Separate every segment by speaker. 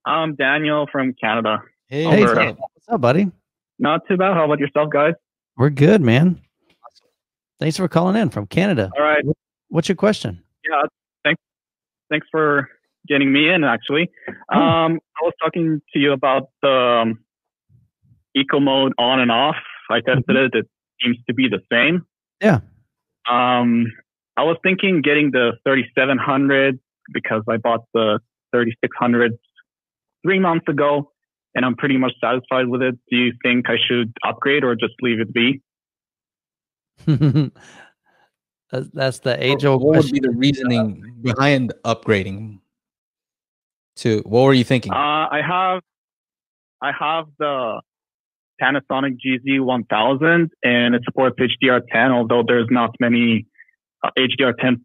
Speaker 1: I'm Daniel from Canada.
Speaker 2: Hey,
Speaker 1: Alberta.
Speaker 2: what's up, buddy?
Speaker 1: Not too bad. How about yourself, guys?
Speaker 2: We're good, man. Thanks for calling in from Canada.
Speaker 1: All right.
Speaker 2: What's your question?
Speaker 1: Yeah, thanks for getting me in, actually. I was talking to you about the eco mode on and off. I tested it. It seems to be the same.
Speaker 2: Yeah.
Speaker 1: I was thinking getting the 3700 because I bought the 3600 3 months ago, and I'm pretty much satisfied with it. Do you think I should upgrade or just leave it be?
Speaker 2: That's the age-old
Speaker 3: What would
Speaker 2: question.
Speaker 3: be the reasoning behind upgrading to? What were you thinking?
Speaker 1: I have the Panasonic GZ1000, and it supports HDR10. Although there's not many HDR10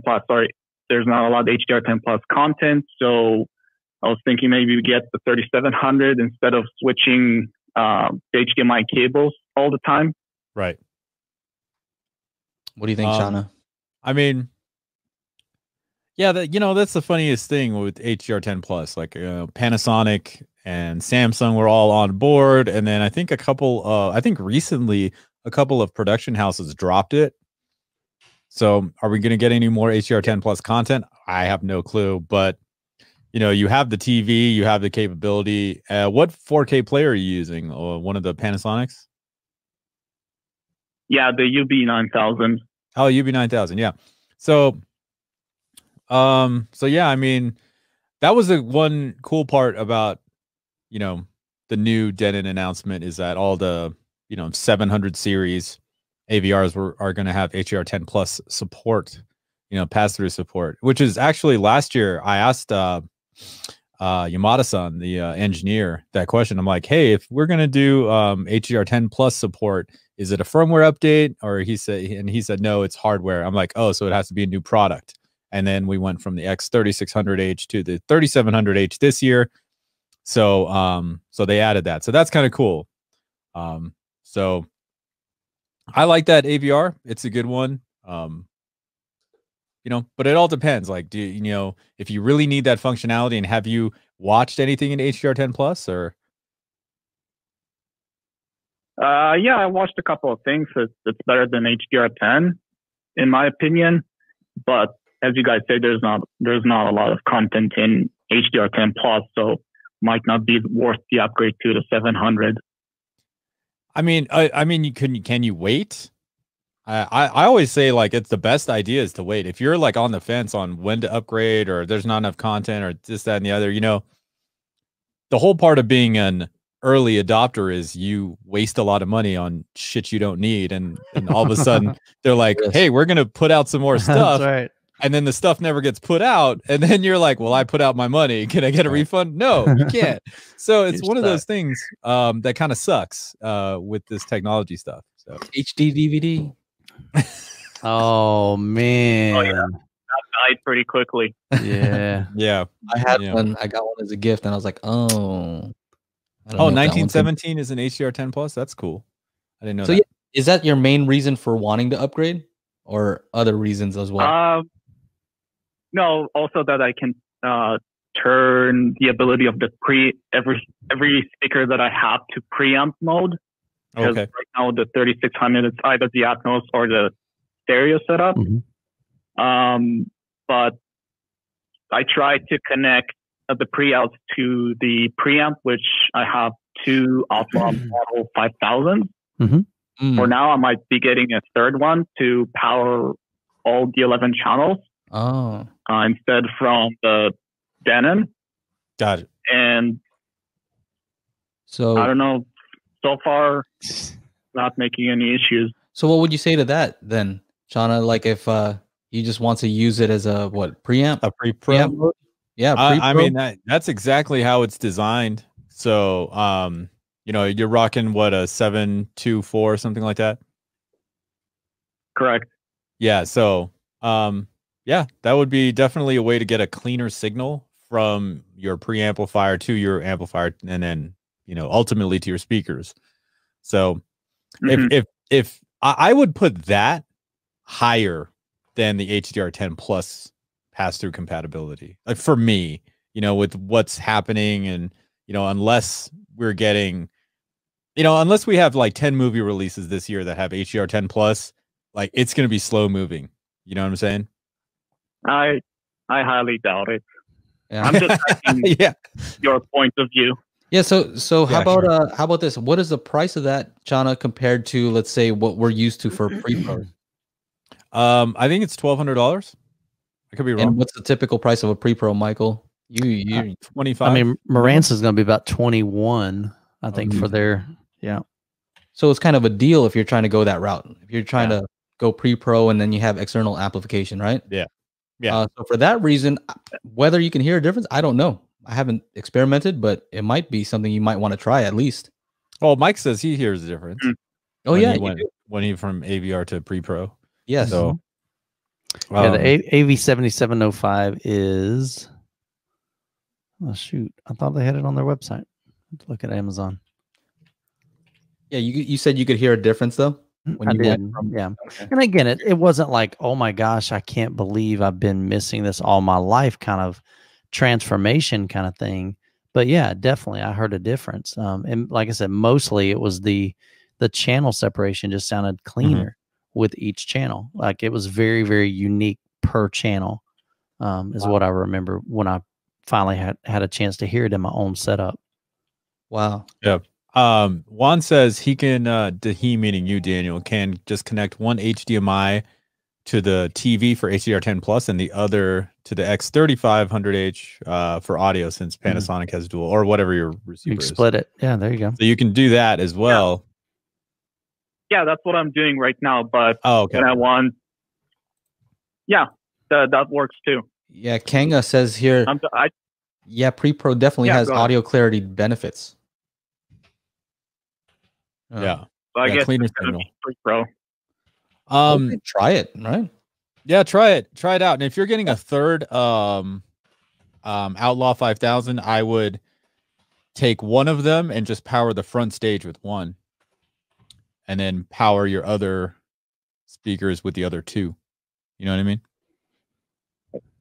Speaker 1: plus. Sorry, there's not a lot of HDR10 plus content. So I was thinking maybe we get the 3700 instead of switching HDMI cables all the time.
Speaker 4: Right.
Speaker 3: What do you think, Shauna?
Speaker 4: I mean, yeah, that's the funniest thing with HDR10 plus. Like Panasonic and Samsung were all on board, and then I think recently a couple of production houses dropped it. So, are we going to get any more HDR10 plus content? I have no clue, but you have the TV, you have the capability. What 4K player are you using? One of the Panasonics?
Speaker 1: Yeah, the UB9000.
Speaker 4: Oh, UB9000, yeah. So yeah, I mean, that was the one cool part about, the new Denon announcement is that all the, 700 series AVRs are going to have HDR10 plus support, pass-through support, which is actually last year I asked Yamada-san, the engineer, that question. I'm like, hey, if we're going to do HDR10 plus support, is it a firmware update? Or he said, no, it's hardware. I'm like, oh, so it has to be a new product. And then we went from the X3600H to the 3700H this year. So they added that. So that's kind of cool. So I like that AVR. It's a good one. But it all depends. Like, if you really need that functionality, and have you watched anything in HDR10 plus or?
Speaker 1: Yeah, I watched a couple of things. It's better than HDR10, in my opinion. But as you guys say, there's not a lot of content in HDR10 plus, so might not be worth the upgrade to the 700.
Speaker 4: I mean, can you wait? I always say, like, it's the best idea is to wait. If you're like on the fence on when to upgrade, or there's not enough content, or this, that, and the other, the whole part of being an early adopter is you waste a lot of money on shit you don't need, and all of a sudden they're like, hey, we're gonna put out some more stuff.
Speaker 2: That's right.
Speaker 4: And then the stuff never gets put out, and then you're like, well, I put out my money, can I get a refund? No, you can't. So it's one of those things that kind of sucks with this technology stuff. So
Speaker 3: HD DVD.
Speaker 2: Oh man.
Speaker 1: Oh yeah, that died pretty quickly.
Speaker 2: Yeah.
Speaker 4: Yeah,
Speaker 3: I had one. I got one as a gift, and I was like, oh.
Speaker 4: 1917 is an HDR10 plus. That's cool. I didn't know that.
Speaker 3: Yeah, is that your main reason for wanting to upgrade, or other reasons as well?
Speaker 1: No, also that I can turn the ability of the every speaker that I have to preamp mode. Because right now the 3600, it's either the Atmos or the stereo setup. But I tried to connect the pre-outs to the preamp, which I have two Outlaw Model 5000. For now, I might be getting a third one to power all the 11 channels. Instead from the Denon.
Speaker 4: Got it.
Speaker 1: And
Speaker 3: so
Speaker 1: I don't know. So far, not making any issues.
Speaker 3: So what would you say to that then, Shauna? Like, if you just want to use it as a preamp?
Speaker 4: A pre-pro?
Speaker 3: Mode? Yeah,
Speaker 4: I mean, that's exactly how it's designed. So, you're rocking what, a 724 or something like that?
Speaker 1: Correct.
Speaker 4: Yeah. So, yeah, that would be definitely a way to get a cleaner signal from your preamplifier to your amplifier, and then ultimately to your speakers. So, if I would put that higher than the HDR10 plus pass-through compatibility, like, for me, with what's happening, and unless we're getting, unless we have like 10 movie releases this year that have HDR10 plus, like it's going to be slow moving. You know what I'm saying?
Speaker 1: I highly doubt it.
Speaker 3: Yeah.
Speaker 1: I'm just asking your point of view.
Speaker 3: Yeah. So how about
Speaker 4: sure.
Speaker 3: how about this? What is the price of that, Chana, compared to, let's say, what we're used to for pre-pro?
Speaker 4: I think it's $1,200. I could be wrong.
Speaker 3: And what's the typical price of a pre-pro, Michael? You
Speaker 4: 25.
Speaker 2: I mean, Marantz is going to be about 21, I think, for their
Speaker 3: So it's kind of a deal if you're trying to go that route. If you're trying to go pre-pro and then you have external amplification, right?
Speaker 4: Yeah.
Speaker 3: So for that reason, whether you can hear a difference, I don't know. I haven't experimented, but it might be something you might want to try at least.
Speaker 4: Oh, Mike says he hears the difference.
Speaker 3: Oh,
Speaker 4: when
Speaker 3: yeah.
Speaker 4: When he from AVR to pre-pro.
Speaker 3: Yes.
Speaker 4: So,
Speaker 2: the AV3700H is... Oh, shoot. I thought they had it on their website. Let's look at Amazon.
Speaker 3: Yeah, you said you could hear a difference, though?
Speaker 2: I did. Yeah. Okay. And again, it wasn't like, oh my gosh, I can't believe I've been missing this all my life kind of transformation kind of thing. But yeah, definitely I heard a difference. And like I said, mostly it was the channel separation just sounded cleaner with each channel. Like it was very, very unique per channel, is what I remember when I finally had a chance to hear it in my own setup.
Speaker 3: Wow.
Speaker 4: Yeah. Juan says he can, he meaning you, Daniel, can just connect one HDMI to the TV for HDR10 plus and the other to the X3500H for audio, since Panasonic has dual, or whatever your receiver
Speaker 2: you can split it. Yeah, there you go.
Speaker 4: So you can do that as well.
Speaker 1: Yeah, that's what I'm doing right now. But
Speaker 4: okay.
Speaker 1: When I want, that works too.
Speaker 3: Yeah, Kanga says here, pre-pro definitely has audio clarity benefits.
Speaker 1: So I guess
Speaker 4: cleaner
Speaker 1: it's gonna
Speaker 4: signal.
Speaker 1: be pre-pro.
Speaker 3: Try it, right?
Speaker 4: Yeah, try it out. And if you're getting a third Outlaw 5000, I would take one of them and just power the front stage with one, and then power your other speakers with the other two. You know what I mean?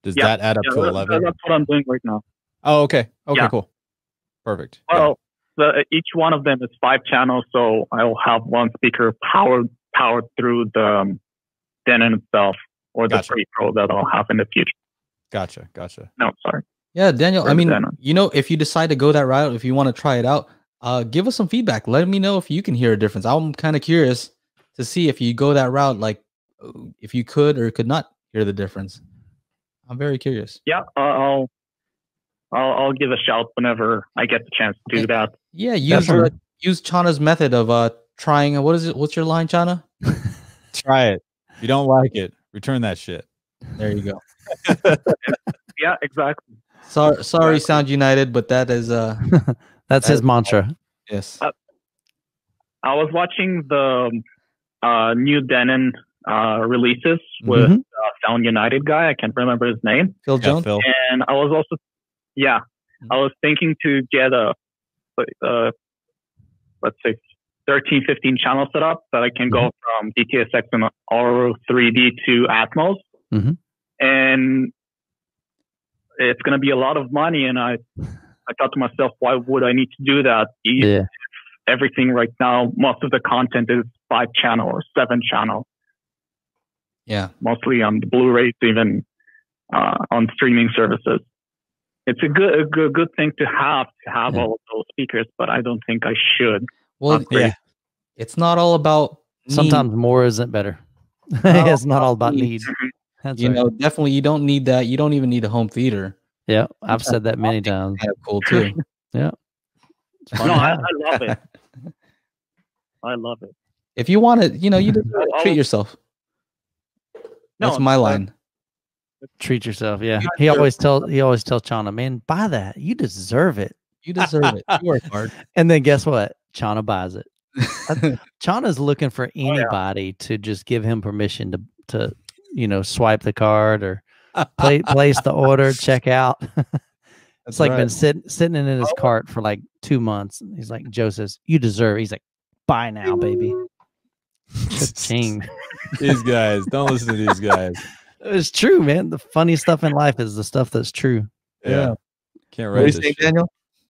Speaker 4: Does that add up to 11?
Speaker 1: That's what I'm doing right now.
Speaker 4: Oh, okay. Okay, cool. Perfect.
Speaker 1: Well, each one of them is 5 channels, so I'll have one speaker powered through the Denon itself, or the pre-pro that I'll have in the future.
Speaker 4: Gotcha.
Speaker 1: No, sorry.
Speaker 3: Yeah, Daniel, I mean, if you decide to go that route, if you want to try it out, give us some feedback. Let me know if you can hear a difference. I'm kind of curious to see if you go that route, like if you could or could not hear the difference. I'm very curious.
Speaker 1: Yeah, I'll give a shout whenever I get the chance to do that.
Speaker 3: Yeah, use Chana's method of trying. What's your line, Chana?
Speaker 4: Try it. If you don't like it, return that shit.
Speaker 3: There you go.
Speaker 1: Yeah, exactly.
Speaker 3: Sorry, Sound United, but that is
Speaker 2: that's his mantra.
Speaker 3: Yes.
Speaker 1: I was watching the new Denon releases with Sound United guy. I can't remember his name.
Speaker 3: Phil Jones.
Speaker 4: Phil.
Speaker 1: And I was also, I was thinking to get a let's say 13, 15 channel setup that I can go from DTSX and Auro 3D to Atmos. And it's going to be a lot of money. And I thought to myself, why would I need to do that? Everything right now, most of the content is 5 channel or 7 channel.
Speaker 3: Yeah.
Speaker 1: Mostly on the Blu-rays, even on streaming services. It's a good thing to have all of those speakers, but I don't think I should.
Speaker 3: Well, it's not all about
Speaker 2: sometimes more isn't better. It's not all about need. That's
Speaker 3: definitely you don't need that. You don't even need a home theater.
Speaker 2: Yeah, I've said that many times.
Speaker 3: Kind of cool too.
Speaker 2: Yeah.
Speaker 1: No, I love it. I love it.
Speaker 3: If you want it, you just treat yourself. That's my line.
Speaker 2: Treat yourself. Yeah. He always tells Chana, man, buy that. You deserve it.
Speaker 3: You deserve it. You work hard.
Speaker 2: And then guess what? Chana buys it. Chana's looking for anybody to just give him permission to swipe the card or place the order, check out. It's like been sitting in his cart for like 2 months. He's like, Joe says, you deserve it. He's like, buy now, baby.
Speaker 4: These guys, don't listen to these guys.
Speaker 2: It's true, man. The funny stuff in life is the stuff that's true.
Speaker 4: Yeah. Can't
Speaker 3: write. What do you think, Daniel?